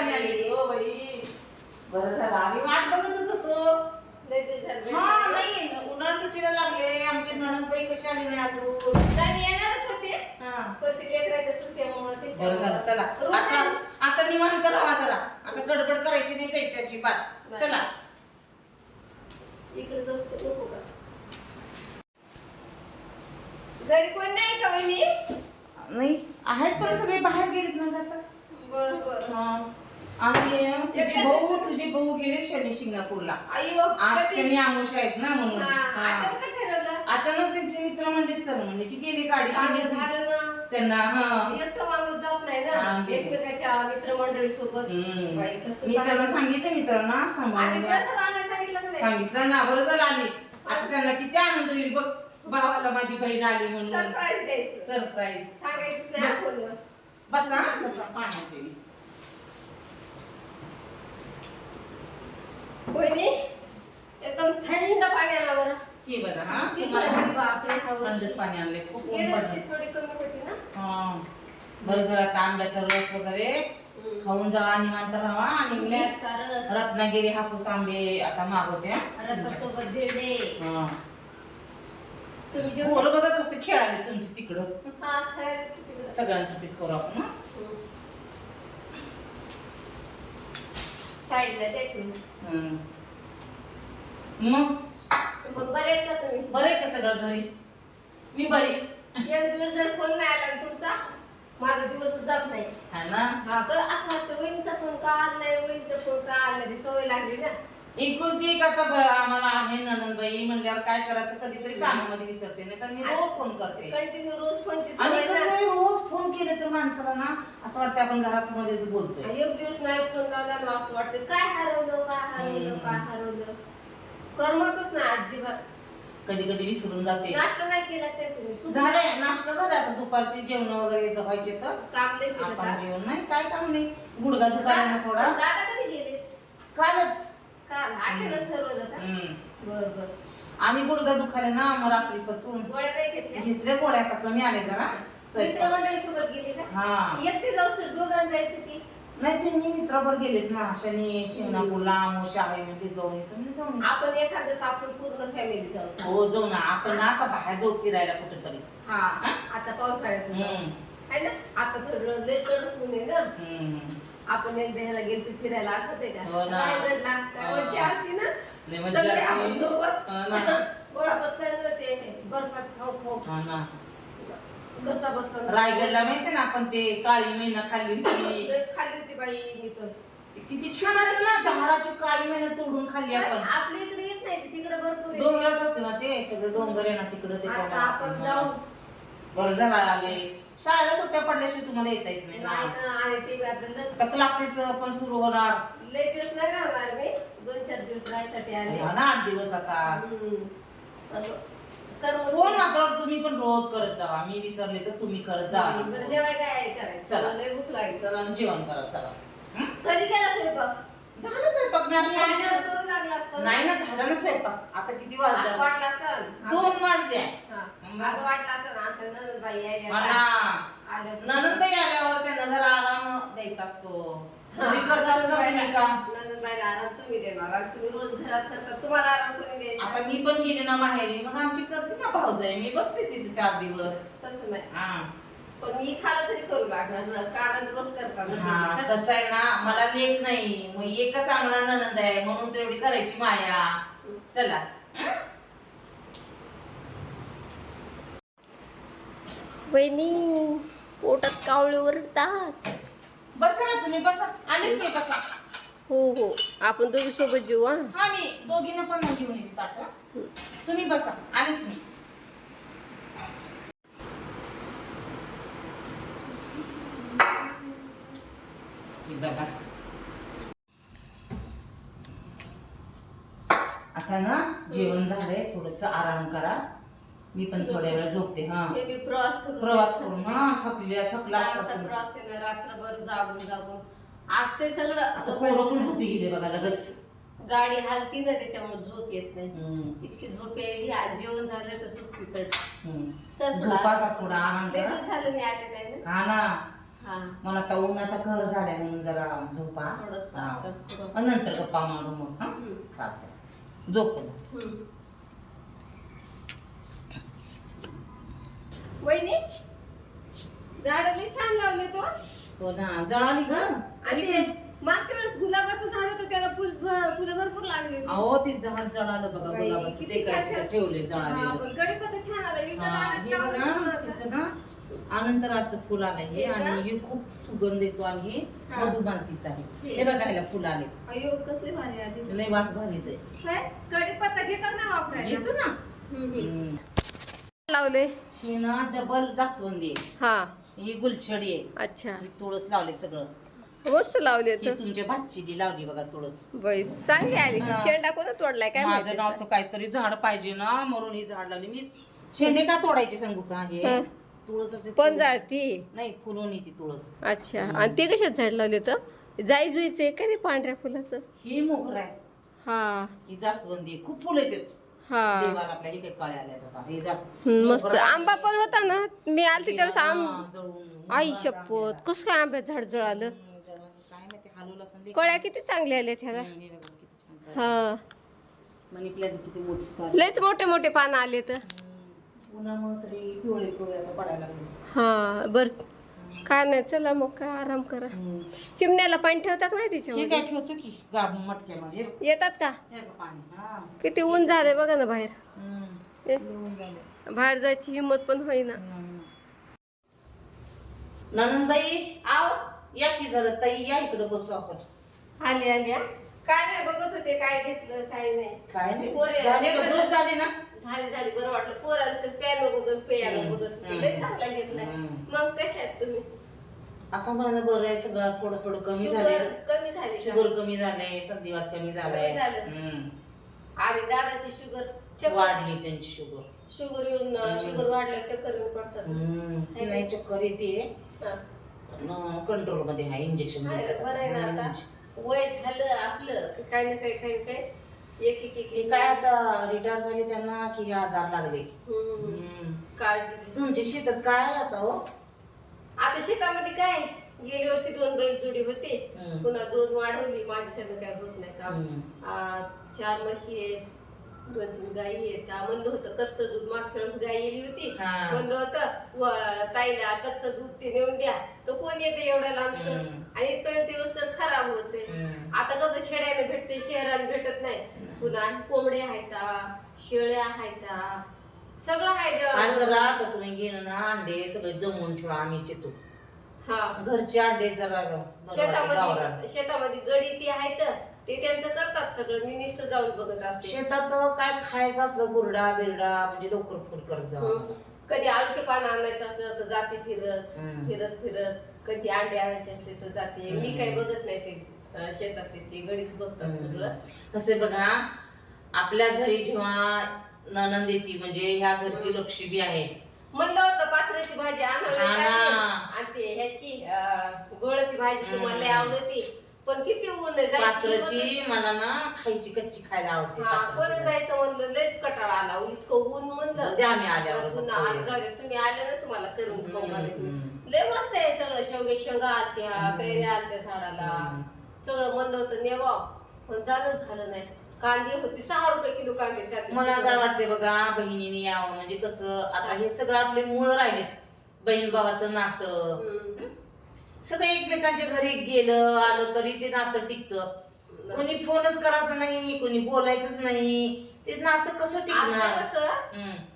दिवसांनी आली हो बाई. बरं झालं आम्ही वाट बघतच होतो. हा नाही उन्हाळा सुट्टीला लागले आमचे नणंदबाई कशी आली नाही अजून. येणारच होते पण ती लेकराच्या सुट्ट्यामुळे बरं झालं चला आता निवांत राहा जरा. आता गडबड करायची नाही जायची अजिबात. चला इकडे जाऊ नको का घरी कोण नाही का वहिनी? नाही आहेत पण सगळे बाहेर गेलेत ना आता. बरं बरं. तुझे भाऊ गेले शनी शिंगणापूरला. अय्यो आज शनी आमुष आहेत ना म्हणून. अचानक ठरवलं? अचानक त्यांचे मित्र म्हणले चल म्हणले की गेली गाडी झालं ना त्यांना. एकटं माणूस जात नाही ना एकमेकाच्या मित्रमंडळी सोबत. मी त्यांना सांगितलं मित्रांना सांगितलं ना. बरं झालं आली. आता त्यांना किती आनंद होईल बघ भावाला माझी बहीण आली म्हणून. सरप्राईज द्यायचं. सरप्राईज सांगायचंच नाही. बसा बसा पाण्यात येईल. वहिनी एकदम थंड पाणी आलं बरं. हे बघा हा थंडच पाणी आणले. थोडी कमी होती ना. बरं झालं आता आंब्याचा रस वगैरे खाऊन जावा निवांत राहा. आणि मी रत्नागिरी हापूस आंबे आता मागवते. रसासोबत धिरडे. तुम्ही जे पोरं बघा कसं खेळाले तुमचे तिकडं. सगळ्यांसाठीच करू आपण. साईडला चटणी. मग बरे आहेत का तुम्ही? बरे का सगळं घरी? मी बरी. एक दिवस जर फोन नाही आला तुमचा माझा दिवसच जात नाही. हा ना. हा का असं वाटतं वहिनीचा फोन का आला नाही वहिनीचा फोन का आला नाही. सवय लागली ना. एकुलती एक आता आम्हाला आहे नणंदबाई म्हणल्यावर काय करायचं. कधीतरी कामामध्ये विसरते नाही तर मी रोज फोन करते. कंटिन्यू रोज फोनची आणि सवय. कसं रोज फोन केले तर माणसाला ना असं वाटतं आपण घरात मध्येच बोलतोय. एक दिवस नाही फोन लावला ना असं वाटतं काय हरवलं काय हरवलं काय हरवलं. करमतच नाही अजिबात. कधी कधी विसरून जाते. नाश्ता नाही केला काय तुम्ही? झालंय नाश्ता झाला. आता दुपारचे जेवण वगैरे व्हायचे तर काम नाही केलं आपण जेवण नाही काय काम नाही. गुडघा दुखायला ना थोडा. दादा कधी गेले? कालच. काल अचानक ठरवलं का? बरं बरं. आणि गुडघा दुखायला ना मग रात्रीपासून गोळ्या नाही घेतल्या? घेतल्या गोळ्या आता कमी आले जरा. मित्रमंडळी सोबत गेली का? हा एकटी जाऊ तर दोघांना जायचं की? नाही त्यांनी मित्राबर गेलेत ना. शनी शिंगणापूरला आमोश आहे म्हणजे जाऊन येतो. जाऊन आपण एखाद दिवस आपण पूर्ण फॅमिली जाऊ. हो जाऊ ना. आपण आता बाहेर जाऊ फिरायला कुठेतरी. हा आता पावसाळ्याचं आहे ना. आता थोडं लय कडक ऊन आहे ना. आपण एकदा ह्याला गेलो फिरायला आठवते का? रायगडला काय मजा आली ना. सगळे आपण सोबत गोळा बसल्यानंतर ते बर्फाच खाऊ खाऊ कसा बसला. रायगडला माहितीये ना आपण ते काळी मैना खाल्ली होती. खाल्ली होती बाई मी तर. किती छान वाटलं ना. झाडाची काळी मैना तोडून खाल्ली आपण. आपल्या इकडे येत नाही तिकडे भरपूर डोंगरात असते ना ते सगळे डोंगर आहे ना तिकडे त्याच्यामुळे आपण जाऊ. बरं झालं आले. शाळेला सुट्ट्या पडल्याशिवाय तुम्हाला येता येत नाही ना. आणि ते आता क्लासेस पण सुरू होणार. लय दिवस नाही राहणार मी. 2-4 दिवस राहायसाठी आले ना. 8 दिवस आता. फोन मात्र तुम्ही पण रोज करत जावा. मी विसरले तर तुम्ही करत जावा. जेवाय काय करायचं. चला लय भूक लागली. चला जेवण करा. चला कधी केला स्वयंपाक? झालं स्वयंपाक. करू लागला असता. नाही ना झालं ना स्वयंपाक. आता किती वाजले? वाटला असेल 2 वाजले. असं वाटलं असेल आमच्या नणंदबाई नणंदबाई आल्यावर त्यांना जरा आराम द्यायचा असतो. नणंदबाईला आराम तुम्ही देणार. तुम्ही रोज घरात करता तुम्हाला आराम कोणी द्यायचा? आता मी पण गेले ना माहेरी मग आमची करते ना भाऊजाई. मी बसते तिथे 4 दिवस. तसं नाही पण मी इथं तरी करू लागणार कारण रोज करता. कसं आहे ना मला लेट नाही. मग एकच चांगला नणंद आहे म्हणून तेवढी करायची माया. चला वहिनी पोटात कावळे ओरडतात. बसा ना तुम्ही. बसा. आलेच नाही. बसा. हो हो आपण दोघी सोबत जेऊ. हा मी दोघींना पण घेऊन येते ताट. तुम्ही बसा. आलेच मी. बघा आता ना जेवण झालंय. थोडस आराम करा. मी पण थोड्या वेळ झोपते. प्रवास करून थकला प्रवास रात्रभर जागून जागून आज ते सगळं झोपी गेले बघा लगेच. गाडी हालती ना त्याच्यामुळे झोप येत नाही. इतकी झोप यायली. आज जेवण झालं तर सुस्ती चढ. झोपा थोडा आराम करा. झालं मी आले नाही ना. हा ना मला आता उन्हाचा कहर झालाय म्हणून जरा झोपा आणि नंतर गप्पा मारू मग. हा चालतंय, झोप. वहिनी झाड लई छान लावले तो. हो ना, जळाली ग. आणि ते मागच्या वेळेस गुलाबाचं झाड होतं त्याला फुलं भरपूर लागली होती. अहो ते झाड जळालं बघा बाई, गुलाबाचं. किती ते काय छान तिथं ठेवले जळाले. पण कढीपत्ता छान आला. विकत हा, आणायचं हे काम बघा, नसतं आता. तिचं ना अनंतराचं फुल आलंय हे, हे का? आणि हे खूप सुगंध येतो आणि हे हा. मधुमालतीचं आहे. हे बघा ह्याला फुल आले, अयो कसले भारी आले. लय वास भारीच आहे. काय कढीपत्ता घेतात ना वापरायला. येतो ना. हम्म. लावले हे ना डबल जास्वंदी आहे, हा. ही गुलछडी आहे, अच्छा, ही तुळस लावले सगळं. मस्त लावले ही तुमच्या भाचीने लावली बघा तुळस. बाई चांगली आली की. शेंडा कोणा तोडलाय काय माझ्या माहिती? नावचं काहीतरी झाड पाहिजे ना म्हणून ही झाड लावली मी. शेंडे का तोडायचे सांगू का? हे हा. तुळस असे पण जाळती. नाही, फुलून येते तुळस. अच्छा, आणि ते कशात झाड लावले तर जाई जुईचे का रे पांढऱ्या फुलाचं? ही मोगरा आहे, हा ही जास्वंदी आहे. खूप फुलं येतात हा. देवाला आपल्या. हे काही कळे आल्यात आता. हे मस्त आंबा पण होता ना, मी आलती तर जळून आई शपथ कस काय आंब्यात झाड जळालं. काय माहिती हलवलं असं लई. कळ्या किती चांगल्या आल्या त्याला. हे बघा किती छान. हा, मनी प्लांट किती मोठी झाली. लयच मोठे मोठे पानं आले तर. उन्हामुळे तरी पिवळे पिवळे आता पडायला लागले. हा बर, काय नाही, चला मग काय आराम करा. चिमण्याला पाणी ठेवता का नाही हे तिच्यामध्ये? काय ठेवतो की गाब मटक्यामध्ये. येतात का? हे बघ पाणी. हा. किती ऊन झालंय बघा ना बाहेर. ए, लिहून झालं. बाहेर जायची हिंमत पण होईना. नणंदबाई आव या की जरा ताई, या इकडे बसू आपण. आली आली. काय नाही बघत होते काय घेतलं काय नाही. काय नाही पोरे- झाले का? झोप झाली ना? झाली झाली, बरं वाटलं. पोरांचं पियानो बघत पियानो बघत होते. लय चांगला घेतलाय. मग कशा आहेत तुम्ही? आता माझं बरं आहे सगळं. थोडं थोडं कमी शुगर झाले. कमी झाली का? शुगर कमी झालंय, संधिवात कमी झालाय. कमी झालं. आणि दादाची शुगर वाढली त्यांची शुगर. शुगर येऊन शुगर वाढल्या चक्कर येऊन पडतात. नाही चक्कर येते, हा. कंट्रोल मध्ये आहे. इंजेक्शन आहे, बरं आहे ना आता. वय झालं आपलं की काही ना काही काही काही एक एक एक हे काय आता रिटायर झाले त्यांना की हे आजार लागले. काळजी घे. तुमच्या शेतात काय आता हो? आता शेतामध्ये काय, गेल्या वर्षी 2 बैल जोडी होते, पुन्हा 2 वाढवली. माझ्याच्यानं काय होत नाही काम. 4 म्हशी आहेत, 2-3 गायी आहेत. म्हणलं होतं कच्चं दूध, मागच्या वेळेस गाय गेली होती, म्हणलं होतं ताईला कच्चं दूध ते नेऊन द्या, तर कोण येते एवढ्या लांबचं, आणि इथपर्यंत दिवस तर खराब होते. आता कसं खेड्याला भेटते, शहराला भेटत नाही. पुन्हा कोंबड्या आहेत, शेळ्या आहेत, सगळं आहे. राहत तुम्ही घेणं ना अंडे सगळे जमवून ठेवा. आम्ही चितो घरचे अंडे जरा शेतामध्ये गडी ते आहेत, ते त्यांचं करतात सगळं. मी नुसतं जाऊन बघत असते. शेतात काय खायचं असलं गुरडा बिरडा म्हणजे लवकर फुल करत जाऊ. कधी आळूचे पानं आणायचं असलं तर जाते फिरत फिरत फिरत. कधी अंडे आणायचे असले तर जाते. मी काही बघत नाही, ते शेतातले ते गडीच बघतात सगळं. कसे बघा, आपल्या घरी जेव्हा नणंद येते म्हणजे ह्या घरची लक्ष्मी आहे. म्हणलं होतं पात्राची भाजी आणि ते ह्याची गोळाची भाजी तुम्हाला लय आवडते, पण किती ऊन आहे. पात्राची मला ना खायची कच्ची खायला आवडते. कोण जायचं म्हणलं, लयच कटाळा आला. इतकं ऊन म्हणलं आम्ही आल्यावर जाऊ दे, तुम्ही आले ना, तुम्हाला करून खाऊ घालेन. लय मस्त आहे सगळं. शेवगे शेंगा आलत्या, कैऱ्या आलत्या झाडाला, सगळं म्हणलं होतं नेवा, पण झालं नाही. कांदे होते 6 रुपये किलो कांदे. मला काय वाटते बघा, बहिणीने यावं म्हणजे कसं, आता हे सगळं आपले मूळ राहिलेत. बहीण भावाचं नातं सगळं एकमेकांच्या घरी गेलं आलं तरी ते नातं टिकतं. कोणी फोनच करायचं नाही, कोणी बोलायचंच नाही, ते नातं कसं टिकणार?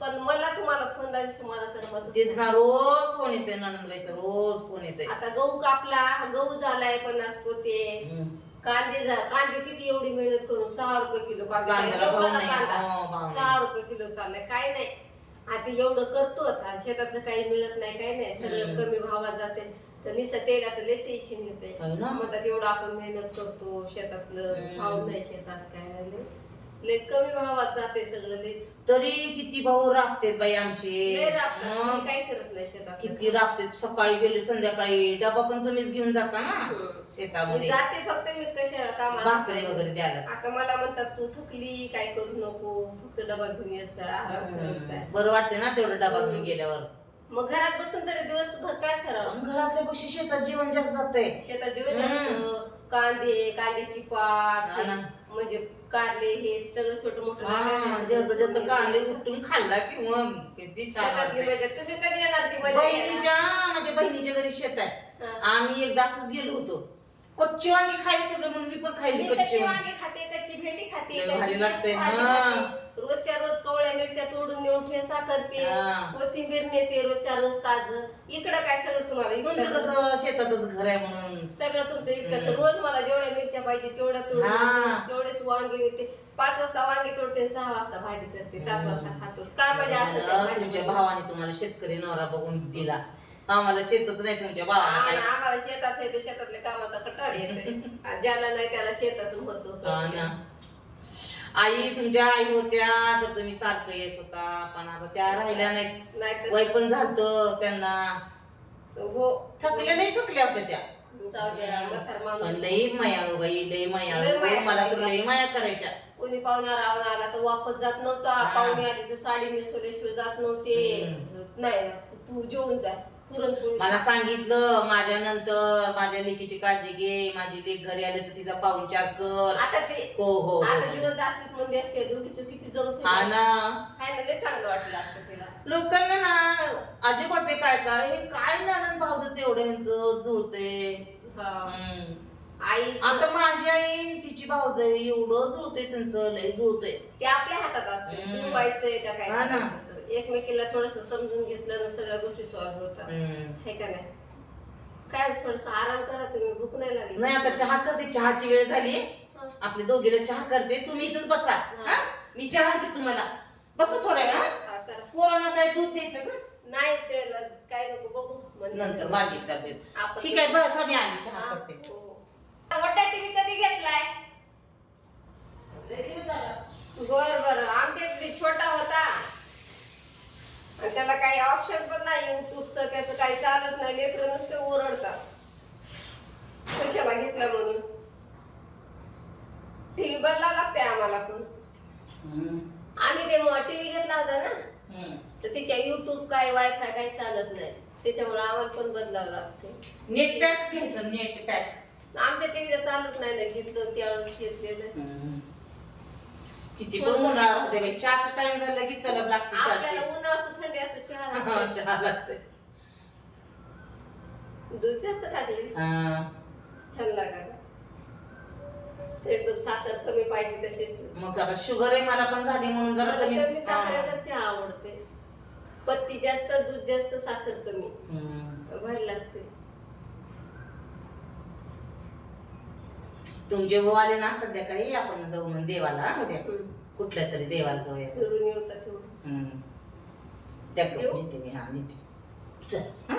पण मला तुम्हाला फोन द्यायची मला करमत. तेच ना, रोज फोन येतोय नणंदबाईचा, रोज फोन येतोय. आता गहू कापला, गहू झालाय 50 पोते. कांदे किती एवढी मेहनत करून 6 रुपये किलो कांदा 6 रुपये किलो चाललाय. काय नाही आता एवढं करतो. शेतातलं काही मिळत नाही, काही नाही, सगळं कमी भावात जाते. तर निसं तेलात लय टेन्शन येते. म्हणतात एवढं आपण मेहनत करतो, शेतातलं भाव नाही, शेतात काय नाही, लय कमी भावात जाते सगळं. लयच तरी किती भाऊ राबते बाई आमचे. काही करत नाही शेतात. किती राबते. सकाळी गेले संध्याकाळी डबा पण तुम्हीच घेऊन जाता ना शेतामध्ये. जाते फक्त मी कशा कामाला भाकरी वगैरे द्यायला. आता मला म्हणतात तू थकली, काय करू नको, फक्त डबा घेऊन यायचा, आराम करायचा. बरं वाटते ना तेवढं डबा घेऊन गेल्यावर. मग घरात बसून तरी दिवसभर काय करावं? घरातल्या पैसे शेतात जीवन जास्त जातंय. शेतात जेवण जास्त, कांद्याची पात, म्हणजे कारले हे सगळं छोटं मोठं जत कांदे उठून खाल्ला की मग किती छान वाटतंय. तुम्ही कधी येणार ती माझ्या बहिणीच्या घरी शेत आहे. आम्ही एकदा असंच गेलो होतो. कच्ची वांगी खायला सगळं म्हणून मी पण खायली कच्ची वांगी खाते, कच्ची भेंडी खाते, भारी लागते. रोजच्या रोज कवळ्या मिरच्या तोडून नेऊन ठेसा करते, कोथिंबीर नेते रोजच्या रोज ताज. इकडं काय सगळं तुम्हाला तुमचं कसं शेतातच घर आहे म्हणून सगळं तुमचं विकत. रोज मला जेवढ्या मिरच्या पाहिजे तेवढ्या तोडून तेवढेच वांगे नेते. 5 वाजता वांगे तोडते, 6 वाजता भाजी करते, 7 वाजता खातो. काय पाहिजे असं तुमच्या भावाने तुम्हाला शेतकरी नवरा बघून दिला. आम्हाला शेतच नाही तुमच्या भावाला. आम्हाला शेतात आहे, शेतातल्या कामाचा कटाळ येते. ज्याला नाही त्याला शेतातून होतो. आई तुमच्या आई होत्या तर तुम्ही सारखं येत होता, पण आता त्या राहिल्या नाहीत. वय पण झालं त्यांना. हो थकल्या नाही, थकल्या होत्या त्या. लई मायाळू बाई, लई मायाळू. मला तर लई माया करायच्या. कोणी पाहुणा रावणा आला तर वापस जात नव्हता. पाहुणे आली तर साडी नेसवल्याशिवाय जात नव्हते. नाही तू जेवून जा. मला सांगितलं माझ्या नंतर माझ्या लेकीची काळजी घे, माझी लेक घरी आले तर तिचा पाहुणचार कर. आता ते हो हो आता जिवंत असलीत म्हणजे असते दोघीचं किती जमत. हा ना, हाय ना, लय चांगलं वाटलं असतं तिला. लोकांना ना अजय पडते काय काय हे काय नणंद भाऊजच एवढं ह्यांचं जुळते. आई आता माझी आई तिची भाऊज एवढं जुळते, त्यांचं लय जुळतंय. ते आपल्या हातात असते जुळवायचंय का काय. एकमेकीला थोडस समजून घेतलं ना सगळ्या गोष्टी सॉल्व्ह होतात. हे का नाही? काय थोडस आराम करा तुम्ही, भूक नाही लागली. नाही आता चहा करते, चहाची वेळ झाली. आपले दोघीला चहा करते, तुम्ही इथंच बसा. मी चहा आणते तुम्हाला, बसा थोड्या वेळा. पोरांना काय दूध द्यायचं का? नाही त्याला काय नको, बघू नंतर मागितलं. ठीक आहे बस, आम्ही आली चहा करते. मोठा टीव्ही कधी घेतलाय? बर आमच्या छोटा होता आणि त्याला काही ऑप्शन पण नाही युट्यूबचं, त्याचं काही चालत नाही. लेकरं नुसते ओरडतात कशाला घेतला म्हणून. टीव्ही बदलावं लागते आम्हाला पण. आम्ही ते टीव्ही घेतला होता ना, तर तिच्या युट्यूब काय वायफाय काही चालत नाही, त्याच्यामुळे आम्हाला पण बदलावं लागते. नेट पॅक घ्यायचं, नेट पॅक. आमच्या टीव्हीला चालत नाही ना, घेतलं त्यावेळेस घेतलेलं. किती पण उन्हाळा होते बाई, चहाचा टाइम झाला की तलब लागते. आपल्याला उन्हाळा असो थंडी असो चहा लागते. दूध जास्त टाकले छान लागत. एकदम साखर कमी पाहिजे तशीच. मग आता शुगर आहे मला पण झाली म्हणून जरा कमी साखरेचा चहा आवडते. पत्ती जास्त, दूध जास्त, साखर कमी, भारी लागते. तुमचे भाऊ आले ना संध्याकाळी, आपण जाऊ मग देवाला. उद्या कुठल्या तरी देवाला जाऊया. फिरून येऊ का तेवढं. त्या जिथे मी हा जिथे चल.